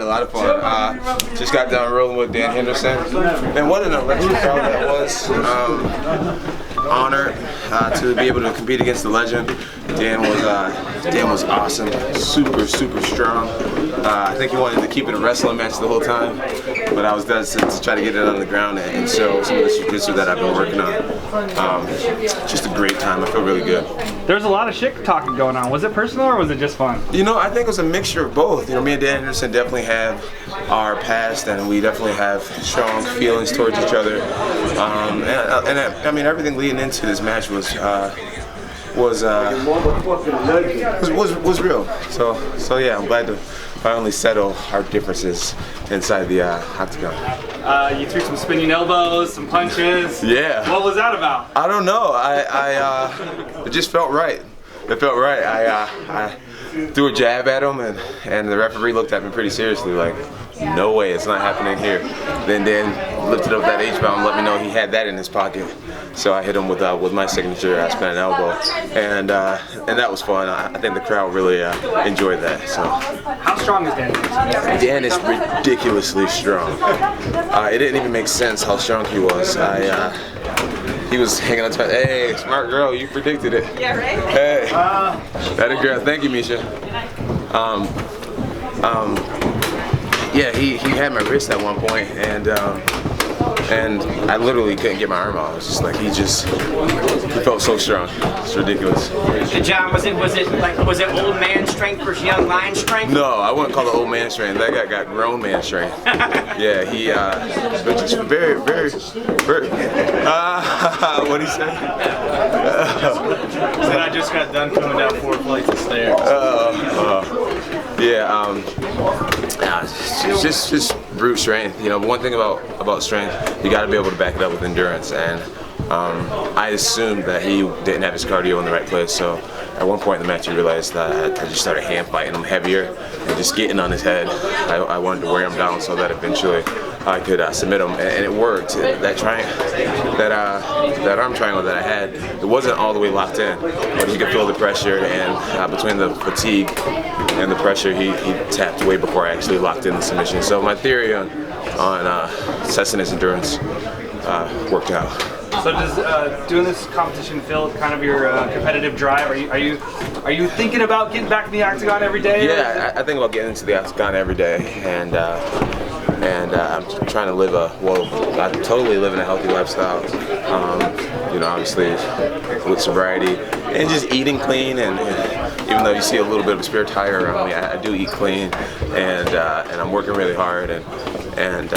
had a lot of fun. Just got done rolling with Dan Henderson. Man, what an electric crowd that was. Honored to be able to compete against the legend. Dan was awesome, super strong. I think he wanted to keep it a wrestling match the whole time, but I was there to try to get it on the ground and show some of the jiu-jitsu that I've been working on. Just a great time. I feel really good. There's a lot of shit talking going on. Was it personal or was it just fun? You know, I think it was a mixture of both. You know, me and Dan Henderson definitely have our past, and we definitely have strong feelings towards each other. I mean, everything leading into this match was real. So yeah, I'm glad to finally settle our differences inside the octagon. You threw some spinning elbows, some punches. Yeah. What was that about? I don't know. It just felt right. It felt right. I threw a jab at him, and the referee looked at me pretty seriously, like, no way, it's not happening here. Then Dan lifted up that H-bomb and let me know he had that in his pocket. So I hit him with my signature spinning elbow, and that was fun. I think the crowd really enjoyed that. So. How strong is Dan? Dan is ridiculously strong. It didn't even make sense how strong he was. He was hanging on to it. Hey, smart girl, you predicted it. Yeah, right? Hey, that a girl. Thank you, Misha. Yeah, he had my wrist at one point, and I literally couldn't get my arm out. It was just like he felt so strong. It's ridiculous. And Jon, was it old man strength versus young lion strength? No, I wouldn't call it old man strength. That guy got grown man strength. Yeah, he just very. What'd he say? Said I just got done coming down 4 flights of stairs. Just brute strength. You know, one thing about strength, you got to be able to back it up with endurance. And I assumed that he didn't have his cardio in the right place. So at one point in the match, I realized that I just started hand fighting him heavier and just getting on his head. I wanted to wear him down so that eventually I could submit him, and it worked. That arm triangle that I had, it wasn't all the way locked in, but he could feel the pressure, and between the fatigue and the pressure, he tapped way before I actually locked in the submission. So my theory on testing his endurance worked out. So does doing this competition feel kind of your competitive drive? Are you thinking about getting back in the octagon every day? Yeah, I think about getting into the octagon every day, and I'm trying to live I'm totally living a healthy lifestyle. You know, obviously with sobriety and just eating clean, and even though you see a little bit of a spare tire around me, I do eat clean, and I'm working really hard, and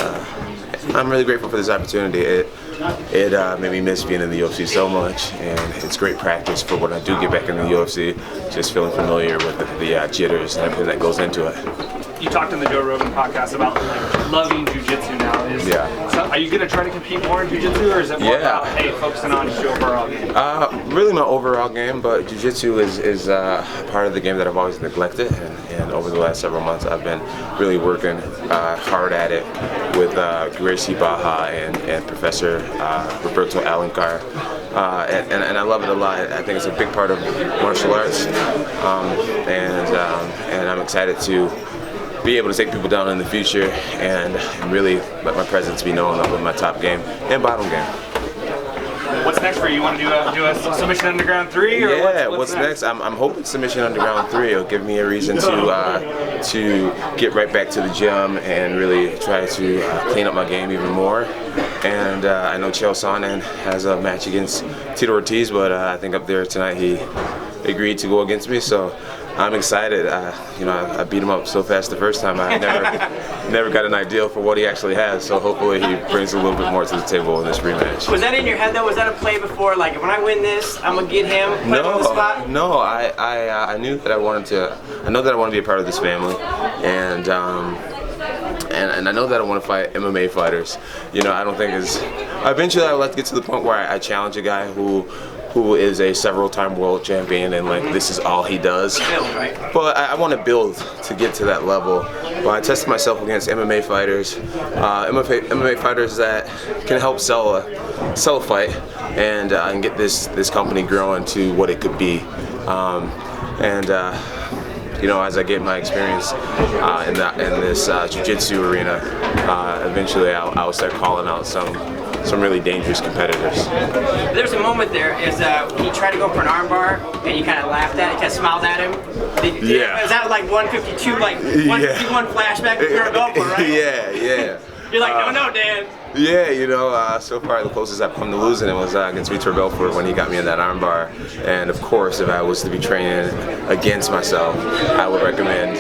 I'm really grateful for this opportunity. It made me miss being in the UFC so much, and it's great practice for when I do get back in the UFC, just feeling familiar with the jitters and everything that goes into it. You talked in the Joe Rogan podcast about like loving jiu-jitsu now. So are you going to try to compete more in jiu-jitsu, or is it more about, hey, focusing on just your overall game? Really my overall game, but jiu-jitsu is part of the game that I've always neglected, and over the last several months I've been really working hard at it with Gracie Baja and Professor Roberto Alencar, and I love it a lot. I think it's a big part of martial arts, and I'm excited to be able to take people down in the future and really let my presence be known with my top game and bottom game. What's next for you? You want to do a Submission Underground 3? Or yeah, what's next? I'm hoping Submission Underground 3 will give me a reason to get right back to the gym and really try to clean up my game even more. And I know Chael Sonnen has a match against Tito Ortiz, but I think up there tonight he agreed to go against me, so I'm excited. You know, I beat him up so fast the first time. I never got an idea for what he actually has. So hopefully he brings a little bit more to the table in this rematch. Was that in your head though? Was that a play before? Like, when I win this, I'm gonna get him. Put him on the spot? No. I knew that I wanted to. I know that I want to be a part of this family, and I know that I want to fight MMA fighters. You know, I don't think eventually I would like to get to the point where I challenge a guy who is a several-time world champion, and like this is all he does. But I want to build to get to that level. But I tested myself against MMA fighters, MMA fighters that can help sell a fight and get this company growing to what it could be. you know, as I get my experience in this jiu-jitsu arena, eventually I'll start calling out some really dangerous competitors. There's a moment there is he tried to go for an armbar and you kind of laughed at it, kind of smiled at him. Yeah. Is that like 152, like 151 flashback with your belt, right? Yeah. You're like, no, Dan. Yeah, you know, so far the closest I've come to losing it was against Vitor Belfort when he got me in that armbar. And of course, if I was to be training against myself, I would recommend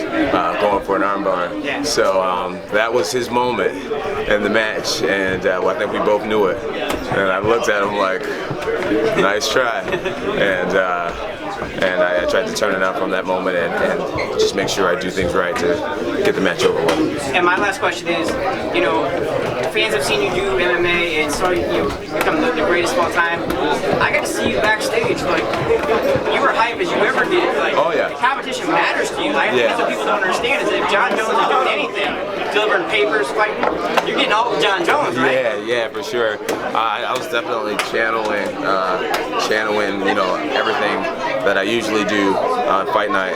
going for an armbar. Yeah. So that was his moment in the match, and well, I think we both knew it. And I looked at him like, nice try. And I tried to turn it up from that moment and just make sure I do things right to get the match over with. And my last question is, you know, fans have seen you do MMA and saw you become the greatest of all time. I got to see you backstage, like, you were hype as you ever did. Like, oh, yeah. The competition matters to you. Like, I think that's what people don't understand is that if Jon Jones is doing anything, delivering papers, fighting, you're getting all of Jon Jones, right? Yeah, for sure. I was definitely channeling, you know, everything that I usually do on fight night.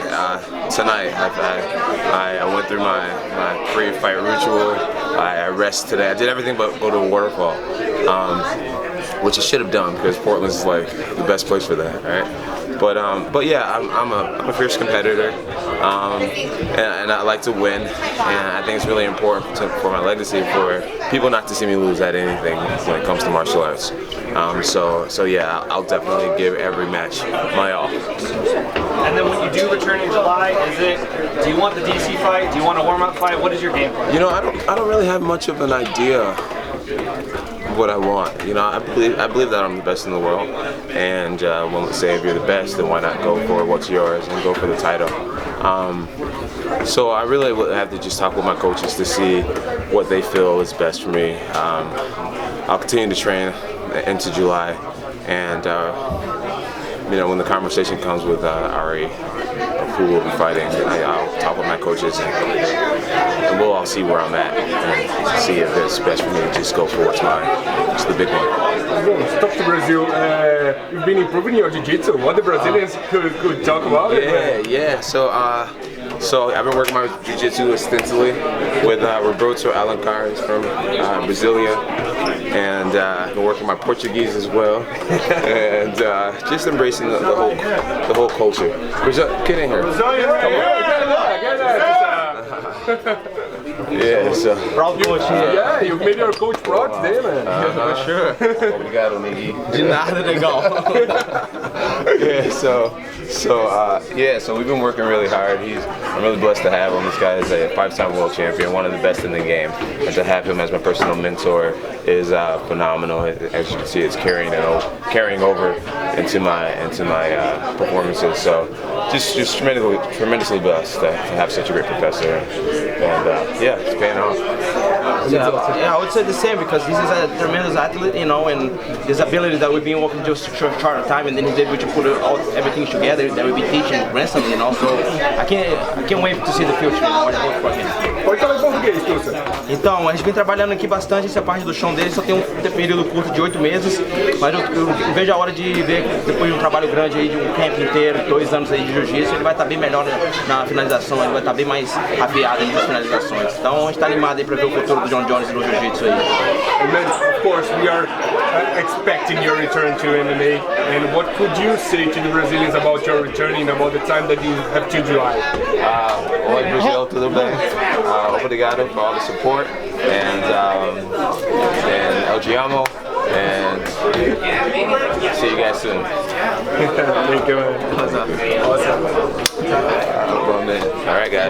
Tonight, I went through my pre-fight ritual. I rested today. I did everything but go to a waterfall, which I should have done because Portland's is like the best place for that, right? But yeah, I'm a fierce competitor, and I like to win, and I think it's really important for my legacy for people not to see me lose at anything when it comes to martial arts. So yeah, I'll definitely give every match my all. And then when you do return in July, do you want the DC fight? Do you want a warm-up fight? What is your game plan? You know, I don't really have much of an idea of what I want. You know, I believe that I'm the best in the world, and when we say if you're the best, then why not go for what's yours and go for the title? So I really would have to just talk with my coaches to see what they feel is best for me. I'll continue to train into July, and you know, when the conversation comes with Ari, who will be fighting, I'll talk with my coaches, and we'll all see where I'm at and see if it's best for me to just go for what's mine. It's the big one. Well, stop to Brazil. You've been improving your jiu-jitsu. What the Brazilians could talk about it? Yeah. So I've been working my jiu-jitsu extensively with Roberto Alencar, he's from Brasilia, and I've been working my Portuguese as well, and just embracing the whole culture. Get in here. Come on. Yeah, so. Proud coach. Yeah, you made your coach proud today, man. Sure. Obrigado, Miggy. De nada, legal. So we've been working really hard. I'm really blessed to have him. This guy is a 5-time world champion, one of the best in the game. And to have him as my personal mentor is phenomenal. As you can see, it's carrying over into my performances. So just tremendously blessed to have such a great professor. And yeah, it's paying off. Yeah, I would say the same because this is a tremendous athlete, you know, and this ability that we've been working just a short time, and then he's able to put everything together that we'll be teaching recently, you know. So I can't wait to see the future, you know, what I work for him. Pode falar em português, Tussa. Então, a gente vem trabalhando aqui bastante, essa parte do chão dele só tem um período curto de 8 meses, mas eu vejo a hora de ver, depois de um trabalho grande aí, de um camp inteiro, 2 anos aí de jiu-jitsu, ele vai estar bem melhor na finalização, ele vai estar bem mais afiado nas finalizações. Então a gente está animado aí para ver o futuro do Jon Jones no jiu-jitsu aí. And then, of course, we are expecting your return to MMA. And what could you say to the Brazilians about your returning, about the time that you have to July? Oi, Brasil, tudo bem? Obrigado for all the support, and El Giamo, and see you guys soon. Thank you, man. Awesome. All right, guys.